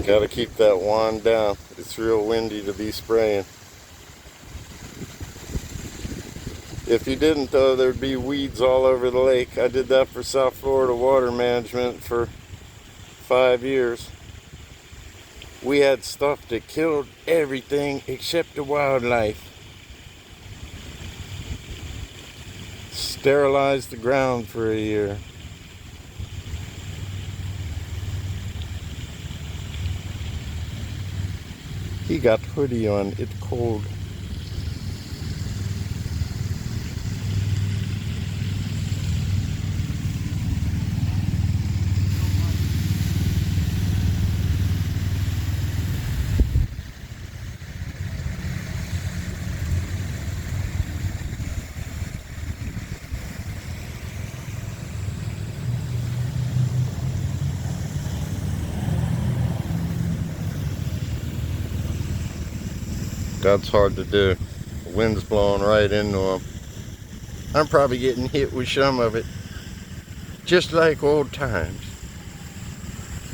Gotta keep that wand down. It's real windy to be spraying. If you didn't though, there'd be weeds all over the lake. I did that for South Florida Water Management for 5 years. We had stuff that killed everything except the wildlife. Sterilized the ground for a year. He got hoodie on, it's cold. That's hard to do. The wind's blowing right into them. I'm probably getting hit with some of it. Just like old times.